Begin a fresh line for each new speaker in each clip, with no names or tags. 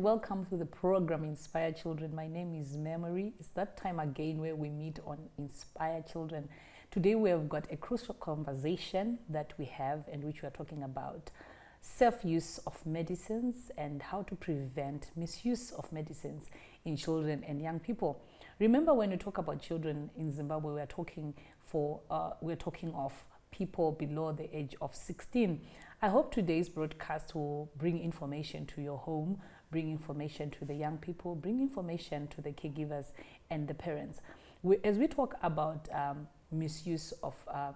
welcome to the program Inspire Children. My name is Memory. It's that time again where we meet on Inspire Children. Today we have got a crucial conversation that we have and which we are talking about safe use of medicines and how to prevent misuse of medicines in children and young people. Remember, when we talk about children in Zimbabwe, we're talking of people below the age of 16. I hope today's broadcast will bring information to your home, bring information to the young people, bring information to the caregivers and the parents. As we talk about misuse of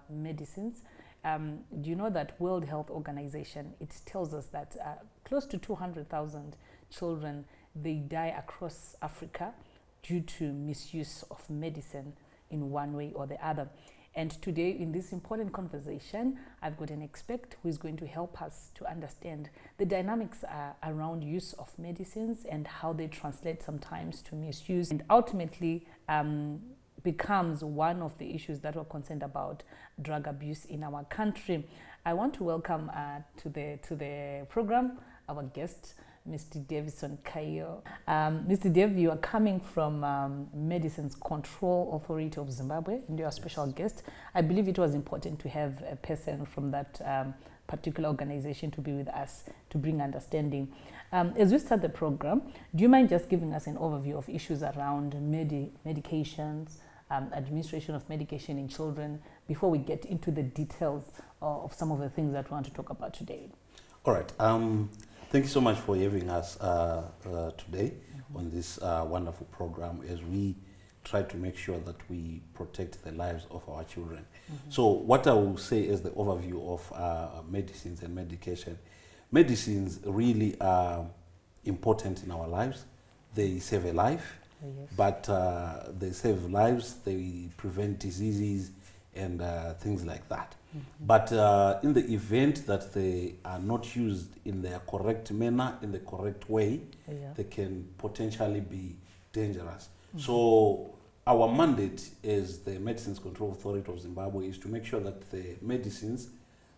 medicines, do you know that World Health Organization, it tells us that close to 200,000 children, they die across Africa due to misuse of medicine in one way or the other. And today, in this important conversation, I've got an expert who is going to help us to understand the dynamics around use of medicines and how they translate sometimes to misuse, and ultimately becomes one of the issues that we're concerned about, drug abuse in our country. I want to welcome to the program our guest, Mr. Davison Kayo. Mr. Dev, you are coming from Medicines Control Authority of Zimbabwe, and you're a special guest. I believe it was important to have a person from that particular organization to be with us to bring understanding. As we start the program, do you mind just giving us an overview of issues around medications, administration of medication in children, before we get into the details of some of the things that we want to talk about today?
All right. Thank you so much for having us today on this wonderful program as we try to make sure that we protect the lives of our children. So what I will say is the overview of medicines and medication. Medicines really are important in our lives. They save a life, but they save lives, they prevent diseases and things like that. But in the event that they are not used in their correct manner, in the correct way, they can potentially be dangerous. So our mandate as the Medicines Control Authority of Zimbabwe is to make sure that the medicines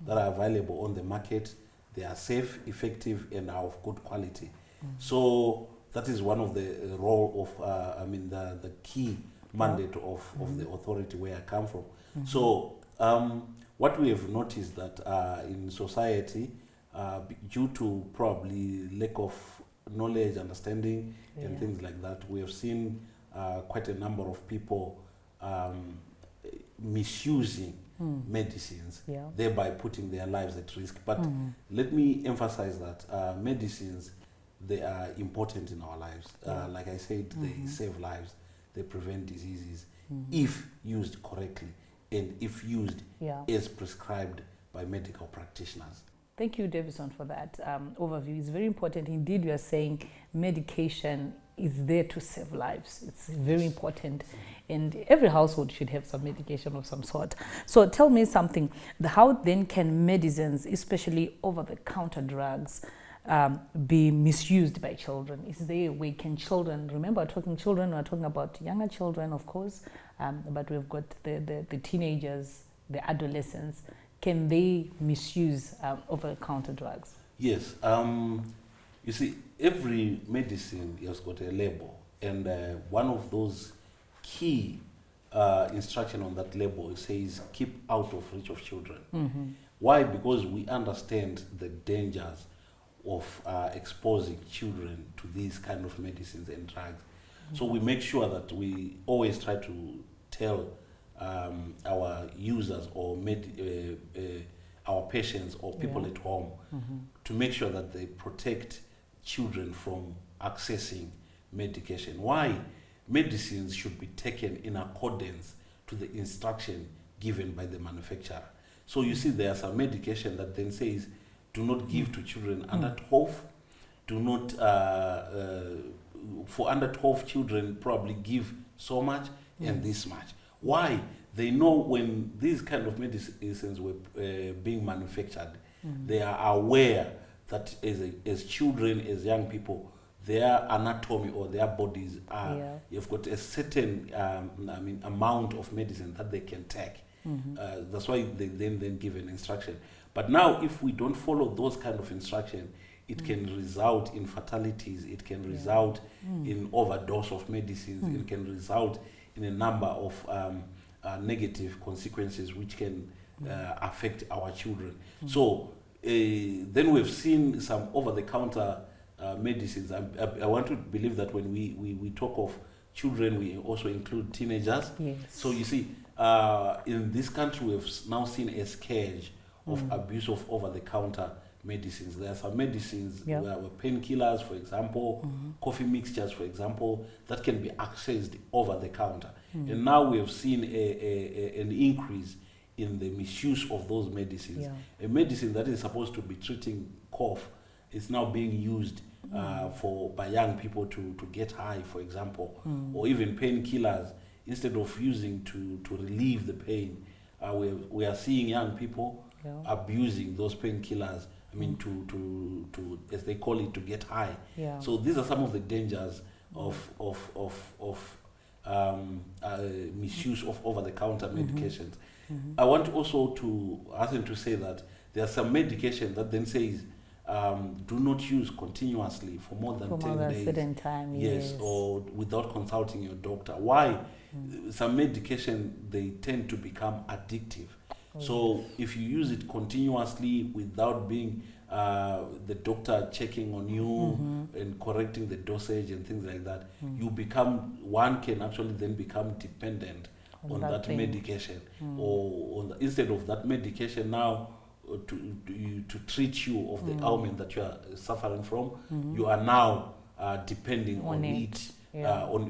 that are available on the market, they are safe, effective, and are of good quality. So that is one of the role of, the key mandate of the authority where I come from. So what we have noticed that in society, due to probably lack of knowledge, understanding, and things like that, we have seen quite a number of people misusing medicines, thereby putting their lives at risk. But let me emphasize that medicines, they are important in our lives. Like I said, they save lives, they prevent diseases if used correctly, and if used as prescribed by medical practitioners.
Thank you, Davison, for that overview. It's very important. Indeed, you are saying medication is there to save lives. It's very important. And every household should have some medication of some sort. So tell me something. How then can medicines, especially over-the-counter drugs, be misused by children? Is there a way can children, remember talking children, we're talking about younger children, of course, but we've got the teenagers, the adolescents. Can they misuse over-the-counter drugs?
Yes. You see, every medicine has got a label, and one of those key instruction on that label says, keep out of reach of children. Why? Because we understand the dangers of exposing children to these kind of medicines and drugs. So we make sure that we always try to tell our users or our patients or people at home to make sure that they protect children from accessing medication. Why? Medicines should be taken in accordance to the instruction given by the manufacturer. So you see, there are some medication that then says, do not give to children under 12. Do not, for under 12 children, probably give so much and this much. Why? They know when these kind of medicines were being manufactured, they are aware that as children, as young people, their anatomy or their bodies are, you've got a certain amount of medicine that they can take. That's why they then give an instruction. But now, if we don't follow those kind of instruction, it can result in fatalities, it can result in overdose of medicines, it can result in a number of negative consequences which can affect our children. So then we've seen some over-the-counter medicines. I want to believe that when we talk of children, we also include teenagers.
Yes.
So you see, in this country, we've now seen a scourge of abuse of over-the-counter medicines. There are some medicines, where painkillers, for example, coffee mixtures, for example, that can be accessed over the counter. And now we have seen an increase in the misuse of those medicines. A medicine that is supposed to be treating cough is now being used by young people to get high, for example, or even painkillers. Instead of using to relieve the pain, we are seeing young people abusing those painkillers. I mean, to as they call it, to get high. So these are some of the dangers of misuse of over-the-counter medications. I want also to ask them to say that there are some medication that then says do not use continuously for more than 10 days.
Certain time,
yes, or without consulting your doctor. Why? Some medication, they tend to become addictive. So if you use it continuously without being the doctor checking on you and correcting the dosage and things like that, one can actually then become dependent on that medication. Or instead of that medication now to treat you of the ailment that you are suffering from, you are now depending on it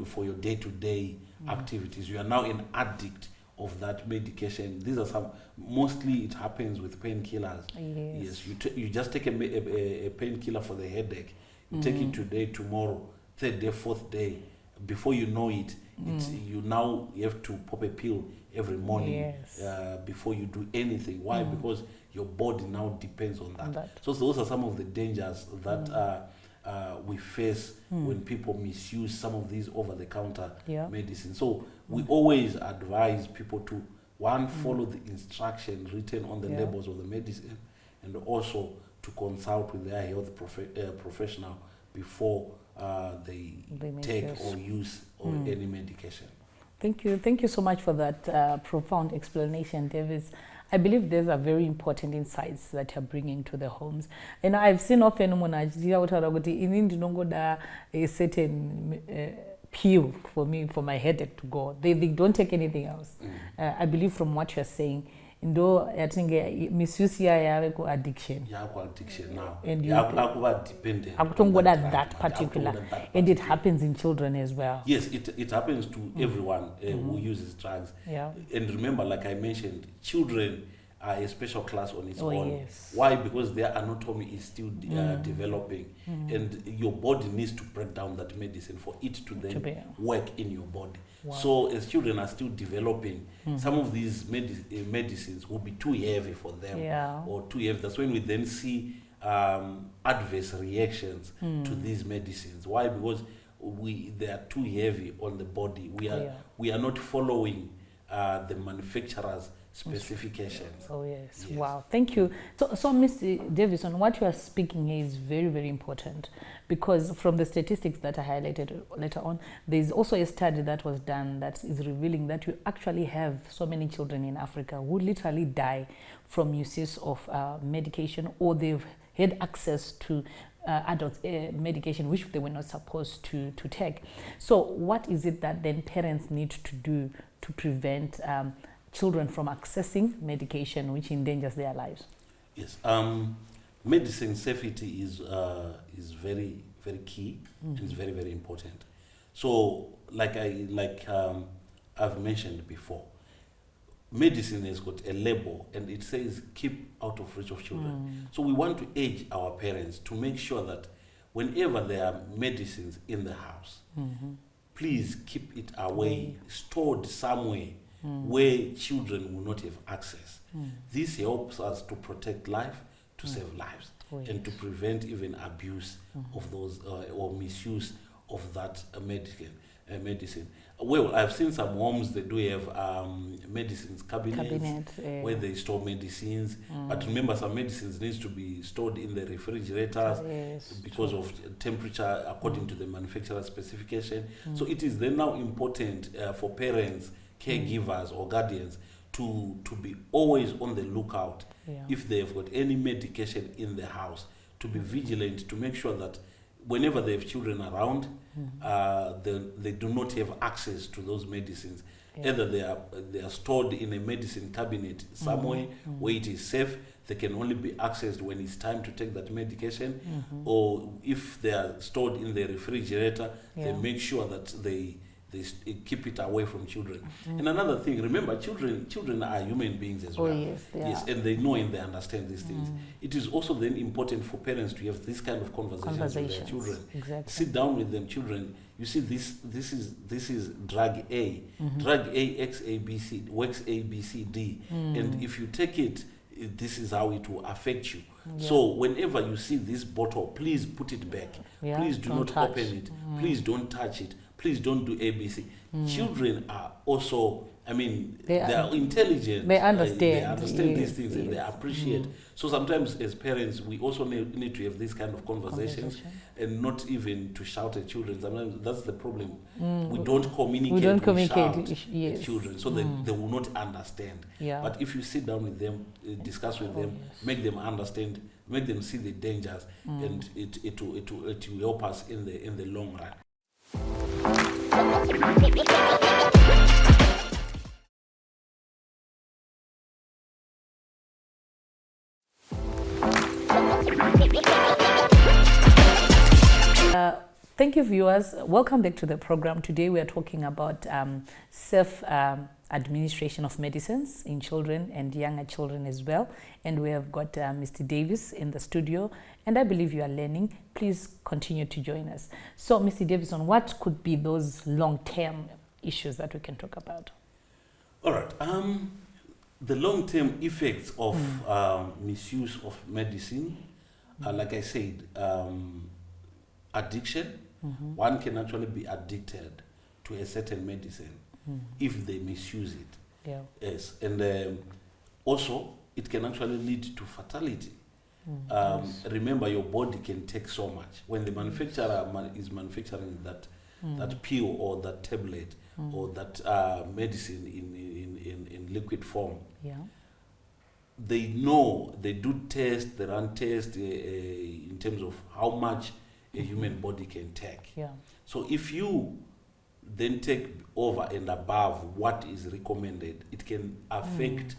for your day-to-day activities. You are now an addict of that medication. These are some, mostly it happens with painkillers. Yes, you just take a painkiller for the headache. You take it today, tomorrow, third day, fourth day. Before you know it, you have to pop a pill every morning before you do anything. Why? Because your body now depends on that. So those are some of the dangers that we face when people misuse some of these over-the-counter medicines. So we always advise people to, one, follow the instructions written on the labels of the medicine, and also to consult with their health professional before they take or use any medication.
Thank you so much for that profound explanation, Davis. I believe these are very important insights that you're bringing to the homes. And I've seen often when I a certain pill for me, for my headache to go. They don't take anything else. I believe from what you're saying, though I think misuse addiction.
Addiction now.
And
you dependent.
That particular. And it happens in children as well.
Yes, it happens to everyone who uses drugs. And remember, like I mentioned, children are a special class on its own.
Yes.
Why? Because their anatomy is still developing, and your body needs to break down that medicine for it to then work in your body. So as children are still developing, some of these medicines will be too heavy for them, or too heavy. That's when we then see adverse reactions to these medicines. Why? Because they are too heavy on the body. We are not following the manufacturer's specifications.
Yes. Wow, thank you. So Mr. Davison, what you are speaking here is very, very important, because from the statistics that I highlighted later on, there is also a study that was done that is revealing that you actually have so many children in Africa who literally die from uses of medication, or they've had access to adult medication which they were not supposed to take. So what is it that then parents need to do to prevent children from accessing medication which endangers their lives?
Yes, medicine safety is very, very key, and it's very, very important. So, I've mentioned before, medicine has got a label and it says keep out of reach of children. So we want to urge our parents to make sure that whenever there are medicines in the house, please keep it away, stored somewhere where children will not have access. This helps us to protect life, to save lives, and to prevent even abuse of those or misuse of that medicine. medicine. Well, I've seen some homes they do have medicines cabinets where they store medicines. But remember, some medicines needs to be stored in the refrigerators because of temperature according to the manufacturer specification. So it is then now important for parents, caregivers, or guardians to be always on the lookout if they've got any medication in the house, to be vigilant, to make sure that whenever they have children around, they do not have access to those medicines. Either they are stored in a medicine cabinet somewhere where it is safe, they can only be accessed when it's time to take that medication, or if they are stored in the refrigerator, they make sure that they keep it away from children. And another thing, remember, children are human beings as well. Yes, and they know and they understand these things. It is also then important for parents to have this kind of conversations with their children. Sit down with them, children. You see, this is drug A. Drug A works A, B, C, D. And if you take it, this is how it will affect you. So whenever you see this bottle, please put it back. Please do not open it. Please don't touch it. Please don't do ABC. Children are also, I mean, they are intelligent.
They understand.
They understand these things and they appreciate. So sometimes as parents, we also need to have these kind of conversations and not even to shout at children. Sometimes that's the problem. We don't communicate. We shout at children, so they will not understand. But if you sit down with them, discuss with them, make them understand, make them see the dangers, and it will help us in the long run.
Thank you, viewers. Welcome back to the program. Today we are talking about safe administration of medicines in children and younger children as well. And we have got Mr. Davis in the studio, and I believe you are learning. Please continue to join us. So, Mr. Davison, what could be those long-term issues that we can talk about?
All right. The long-term effects of misuse of medicine, like I said, addiction. One can actually be addicted to a certain medicine if they misuse it. Yes, and also it can actually lead to fatality. Remember, your body can take so much. When the manufacturer is manufacturing that pill or that tablet or that medicine in liquid form, they know, they do test, they run tests in terms of how much a human body can take. So if you then take over and above what is recommended, it can affect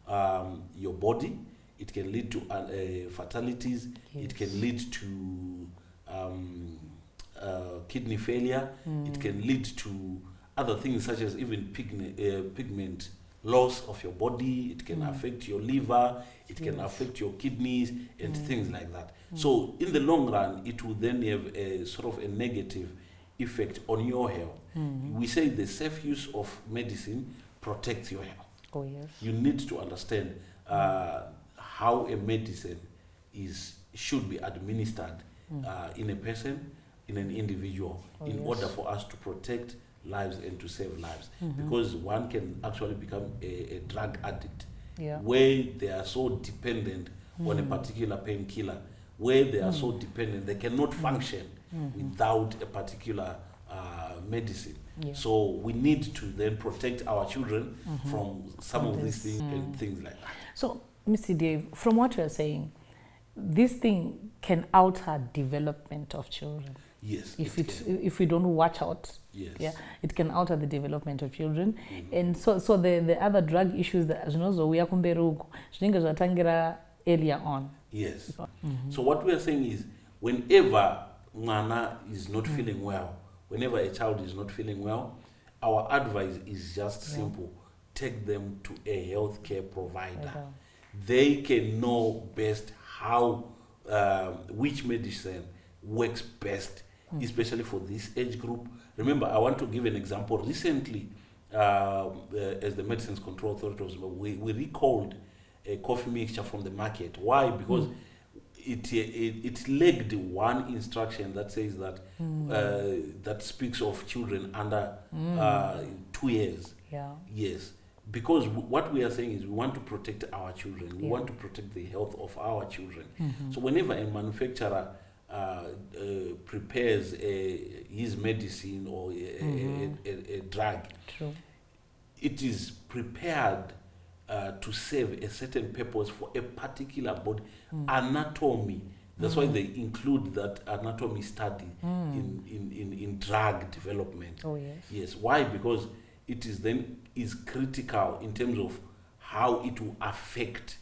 your body. It can lead to fatalities. It can lead to kidney failure. It can lead to other things such as even pigment loss of your body. It can affect your liver. It can affect your kidneys and things like that. So in the long run, it will then have a sort of a negative effect on your health. We say the safe use of medicine protects your health. You need to understand how a medicine should be administered in a person, in an individual, in order for us to protect lives and to save lives. Because one can actually become a drug addict, where they are so dependent on a particular painkiller, where they are so dependent, they cannot function without a particular medicine. So we need to then protect our children from some of these things and things like that.
So, Mr. Dave, from what you're saying, this thing can alter development of children.
Yes.
If we don't watch out, it can alter the development of children. And so the other drug issues that we are earlier on.
Yes. So what we are saying is, whenever Mwana is not feeling well, whenever a child is not feeling well, our advice is just simple: take them to a healthcare provider. They can know best how which medicine works best, especially for this age group. Remember, I want to give an example. Recently, as the Medicines Control Authority, we recalled a coffee mixture from the market. Why? Because it lacked one instruction that says that that speaks of children under 2 years.
Yeah.
Yes, because what we are saying is we want to protect our children. We want to protect the health of our children. So whenever a manufacturer prepares his medicine or a drug,
True.
it is prepared to serve a certain purpose for a particular body anatomy. That's why they include that anatomy study in drug development.
Oh, yes.
Yes. Why? Because it is critical in terms of how it will affect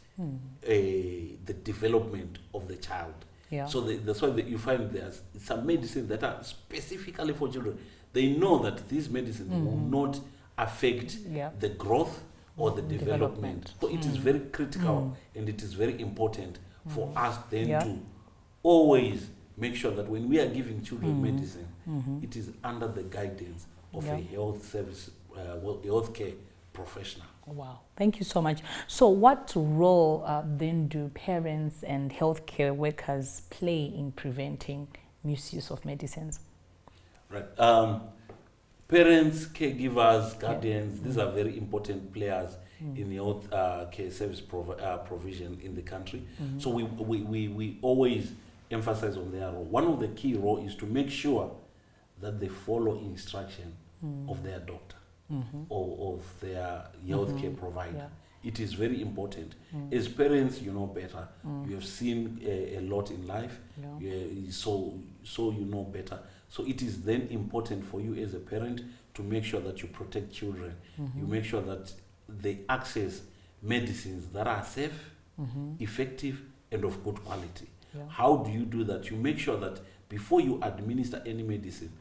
the development of the child.
Yeah.
So that's why you find there's some medicines that are specifically for children. They know that these medicines will not affect the growth or the development. So it is very critical and it is very important for us then to always make sure that when we are giving children medicine, it is under the guidance of a health service, healthcare professional.
Wow, thank you so much. So what role then do parents and healthcare workers play in preventing misuse of medicines?
Right. Parents, caregivers, guardians, these are very important players in health care service provision in the country. So we always emphasize on their role. One of the key roles is to make sure that they follow instruction of their doctor or of their healthcare provider. It is very important. As parents, you know better. You have seen a lot in life, so you know better. So it is then important for you as a parent to make sure that you protect children. You make sure that they access medicines that are safe, effective, and of good quality. How do you do that? You make sure that before you administer any medicine,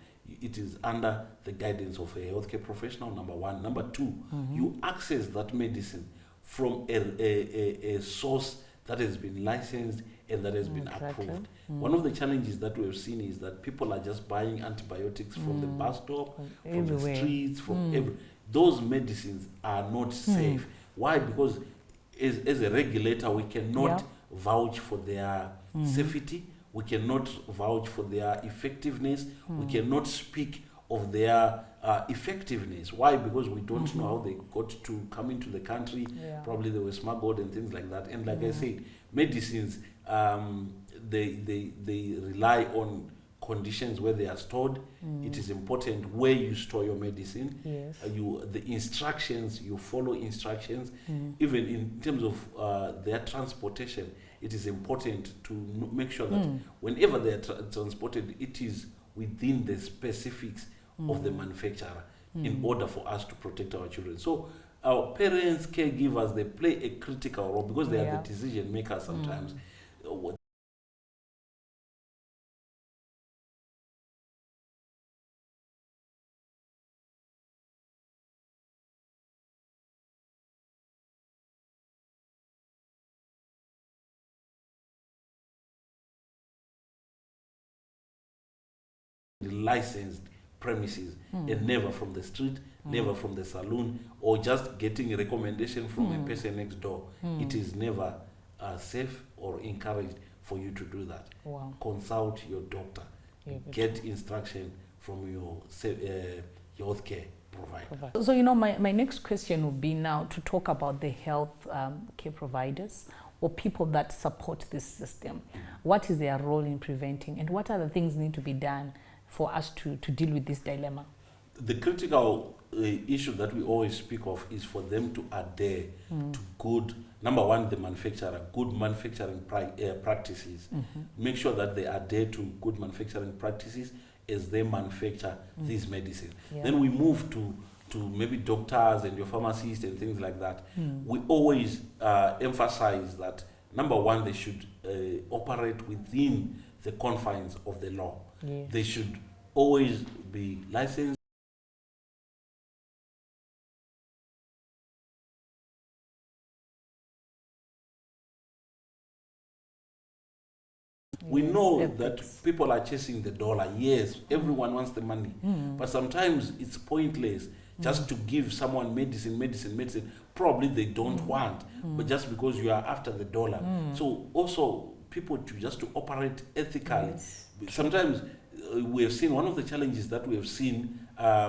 it is under the guidance of a healthcare professional, number one. Number two, you access that medicine from a source that has been licensed and that has been approved. One of the challenges that we have seen is that people are just buying antibiotics from the bus stop, from the streets, from those medicines are not safe. Why? Because as a regulator, we cannot vouch for their safety. We cannot vouch for their effectiveness. We cannot speak of their effectiveness. Why? Because we don't know how they got to come into the country. Probably they were smuggled and things like that. And like I said, medicines, they rely on conditions where they are stored. It is important where you store your medicine. The instructions, you follow instructions. Even in terms of their transportation, it is important to make sure that whenever they are transported, it is within the specifics of the manufacturer in order for us to protect our children. So our parents, caregivers, they play a critical role because they are the decision makers sometimes. Licensed premises and never from the street, never from the saloon, or just getting a recommendation from a person next door. It is never safe or encouraged for you to do that. Consult your doctor. Get instruction from your healthcare provider.
So, you know, my next question would be now to talk about the health care providers or people that support this system. What is their role in preventing, and what other things need to be done for us to deal with this dilemma?
The critical issue that we always speak of is for them to adhere to good, number one, the manufacturer, good manufacturing practices. Make sure that they adhere to good manufacturing practices as they manufacture these medicines. Then we move to maybe doctors and your pharmacists and things like that. We always emphasize that, number one, they should operate within the confines of the law. They should always be licensed. We know that people are chasing the dollar. Yes, everyone wants the money. But sometimes it's pointless just to give someone medicine. Probably they don't want, but just because you are after the dollar. So also people to just to operate ethically.
Yes.
Sometimes we have seen one of the challenges that we have seen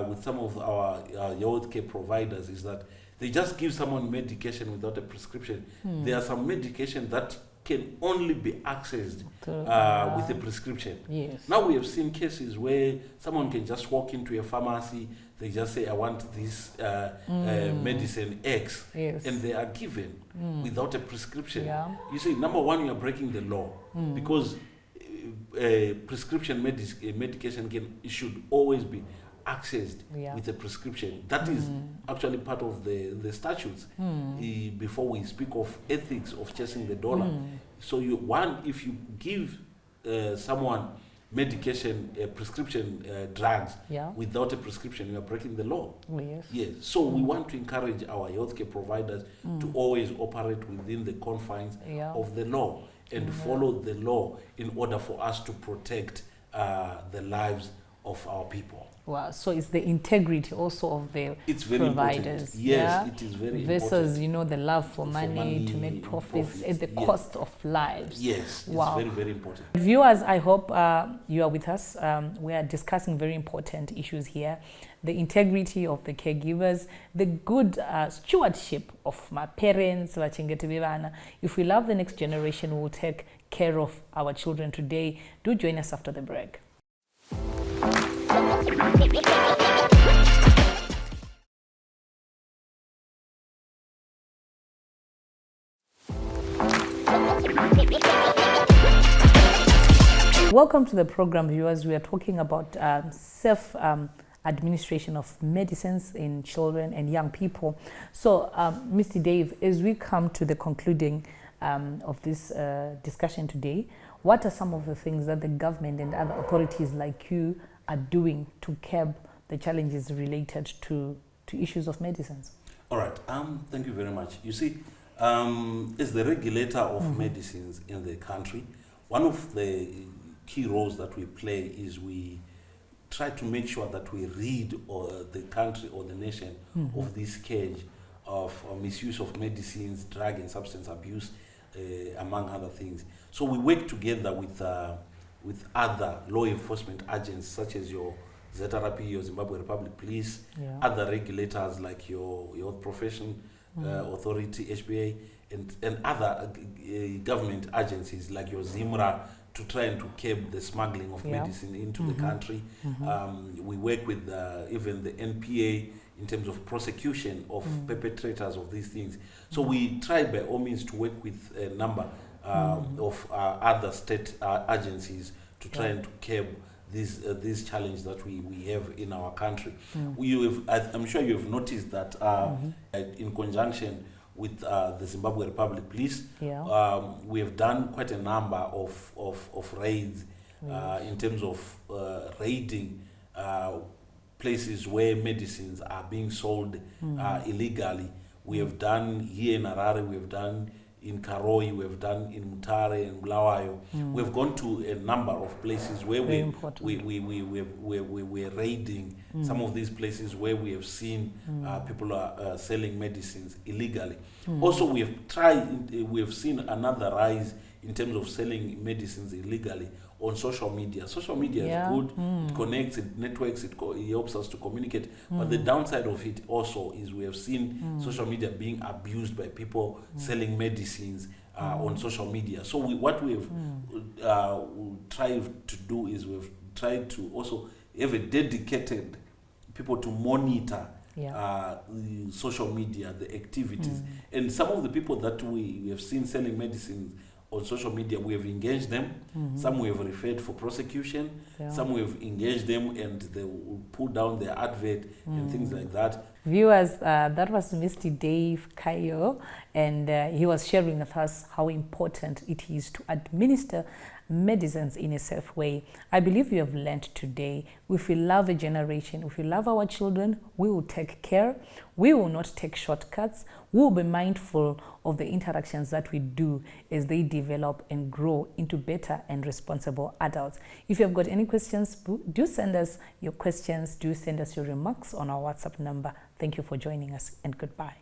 with some of our healthcare providers is that they just give someone medication without a prescription. There are some medication that can only be accessed with a prescription.
Yes.
Now we have seen cases where someone can just walk into a pharmacy, they just say, I want this medicine X,
Yes.
and they are given without a prescription.
Yeah.
You see, number one, you are breaking the law because prescription medication should always be accessed with a prescription. That is actually part of the statutes before we speak of ethics of chasing the dollar. So if you give someone medication, prescription drugs without a prescription, you are breaking the law.
Yes.
Yes. So we want to encourage our healthcare providers to always operate within the confines of the law and follow the law in order for us to protect the lives of our people.
Wow, so it's the integrity also of the providers.
Yes, it is very
versus,
important.
you know, the love for money to make profits at the cost of lives.
Yes, it's very, very important.
Viewers, I hope you are with us. We are discussing very important issues here. The integrity of the caregivers, the good stewardship of my parents. If we love the next generation, we will take care of our children today. Do join us after the break. Welcome to the program, viewers. We are talking about safe administration of medicines in children and young people. So, Mr. Dave, as we come to the concluding of this discussion today, what are some of the things that the government and other authorities like you are doing to curb the challenges related to issues of medicines?
All right. Thank you very much. You see, as the regulator of medicines in the country, one of the key roles that we play is we try to make sure that we rid the country or the nation of this scourge of misuse of medicines, drug and substance abuse, among other things. So we work together with other law enforcement agents such as your ZRP, your Zimbabwe Republic Police, other regulators like your Health Profession Authority, HBA, and other government agencies like your ZIMRA to try and to curb the smuggling of medicine into the country. We work with even the NPA in terms of prosecution of perpetrators of these things. So we try by all means to work with a number of other state agencies to try and to curb these challenges that we have in our country. I'm sure you have noticed that in conjunction with the Zimbabwe Republic Police, we have done quite a number of raids in terms of raiding places where medicines are being sold illegally. We have done here in Harare, we have done in Karoi, we have done in Mutare and Bulawayo. We have gone to a number of places where we're raiding some of these places where we have seen people are selling medicines illegally. Also, we have seen another rise in terms of selling medicines illegally on social media. Social media is good. It connects, it networks, it helps us to communicate. But the downside of it also is we have seen social media being abused by people selling medicines on social media. So what we've tried to do is we've tried to also have a dedicated people to monitor social media, the activities. And some of the people that we have seen selling medicines on social media, we have engaged them. Some we have referred for prosecution. Some we have engaged them and they will pull down their advert and things like that.
Viewers, that was Mr. Dave Kayo, and he was sharing with us how important it is to administer medicines in a safe way. I believe you have learned today. If we love a generation, if we love our children, we will take care. We will not take shortcuts. We will be mindful of the interactions that we do as they develop and grow into better and responsible adults. If you have got any questions, do send us your questions. Do send us your remarks on our WhatsApp number. Thank you for joining us, and goodbye.